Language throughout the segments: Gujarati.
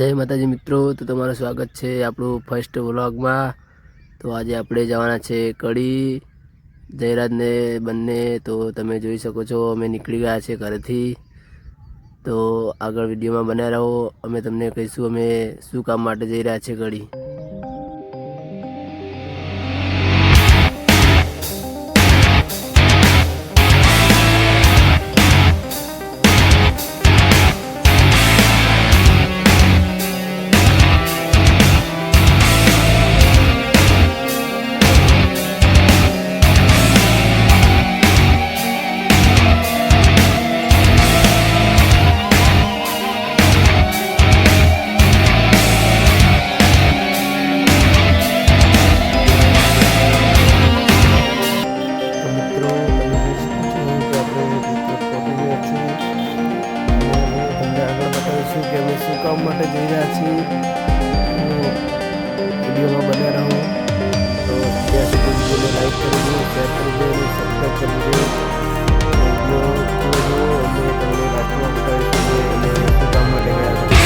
જય માતાજી મિત્રો, તો તમારું સ્વાગત છે આપણું ફર્સ્ટ વ્લોગમાં। તો આજે આપણે જવાના છે કડી જયરાજને બંને। તો તમે જોઈ શકો છો અમે નીકળી ગયા છે ઘરેથી। તો આગળ વિડીયોમાં બન્યા રહો, અમે તમને કહીશું અમે શું કામ માટે જઈ રહ્યા છે કડી। કે અમે શું કામ માટે જઈ રહ્યા છીએ, વિડીયોમાં બન્યા રહો। તો ત્યાં સુધી વિડીયોને લાઈક કરી દો, શેર કરી દો અને સબસ્ક્રાઈબ કરી દો। વિડીયો પૂરો જુઓ, અમે તમને લાસ્ટમાં બતાવીશું કે અમે શું કામ માટે ગયા હતા।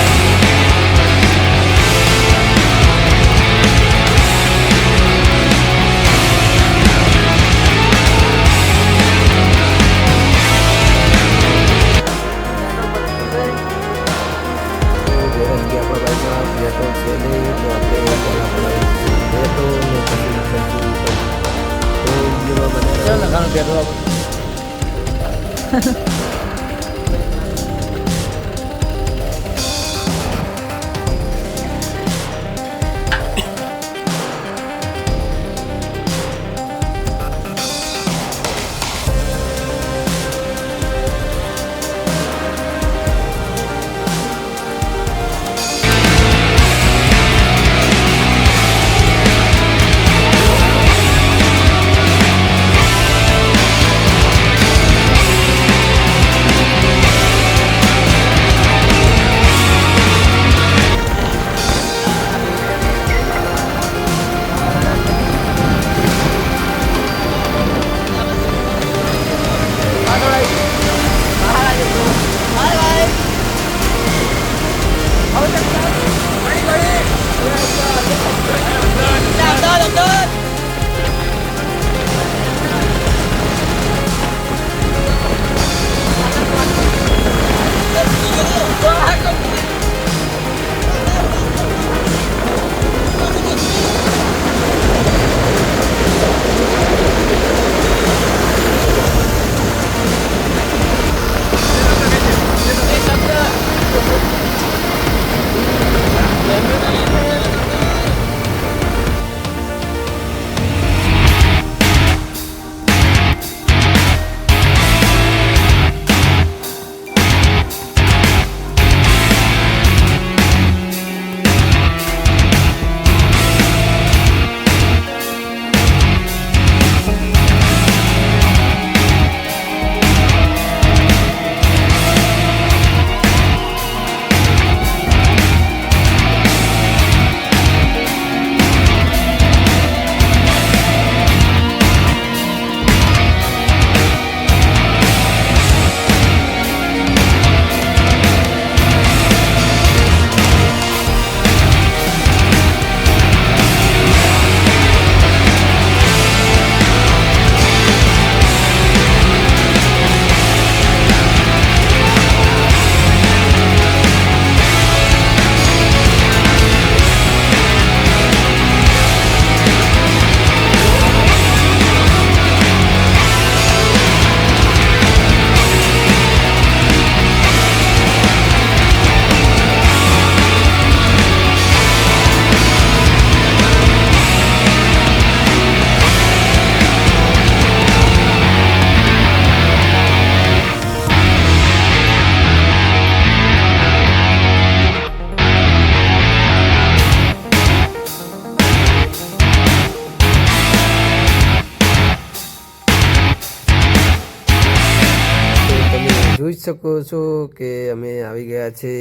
જોઈ શકો છો કે અમે આવી ગયા છે।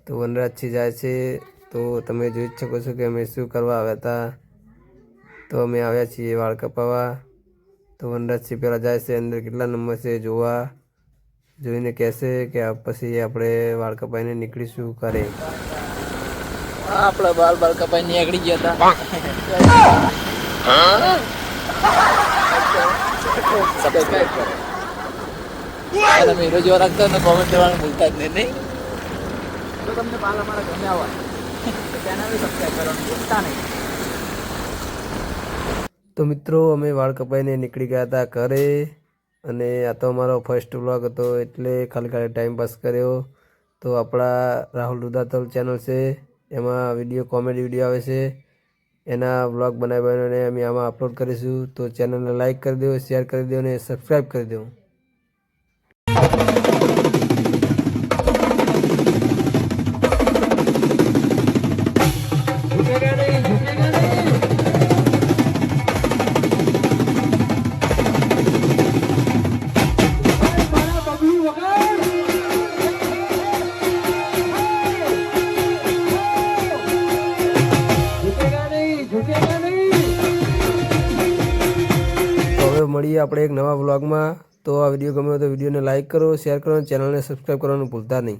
તો વનરાજથી જાય છે। તો તમે જોઈ શકો છો કે અમે શું કરવા આવ્યા હતા। તો અમે આવ્યા છીએ વાળ કપાવવા। તો વનરાજથી પહેલાં જાય છે અંદર કેટલા નંબર છે જોવા, જોઈને કહેશે કે પછી આપણે વાળ કપાઈને નીકળીશું ઘરે। આપણા બાલ બાલ કપાઈ નીકળી ગયા હતા સબસ્ક્રાઇબ કરો અને મેરો જેવા લાગતા ને કોમેન્ટ કરવાનું ભૂલતા જ નહીં તો તમને બાલ અમારા ગમ્યા હોય તો ચેનલ સબસ્ક્રાઇબ કરવાનું ભૂલતા નહીં. તો મિત્રો અમે વાળ કપાઈને નીકળી ગયા હતા ઘરે અને આ તો અમારો ફર્સ્ટ વ્લોગ હતો એટલે ખાલી ટાઈમ પાસ કર્યો. તો આપણા રાહુલ રુદાતલ ચેનલ છે એમાં વિડીયો કોમેડી વિડીયો આવે છે એના વ્લોગ બનાવીને અમે આમાં અપલોડ કરીશું. તો ચેનલને લાઈક કરી દો, શેર કરી દો અને સબસ્ક્રાઈબ કરી દો. હવે મળીએ આપણે એક નવા વ્લોગમાં. તો આ વિડીયો ગમ્યો તો વિડીયોને લાઈક કરો, શેર કરો અને ચેનલને સબસ્ક્રાઈબ કરવાનું ભૂલતા નહીં.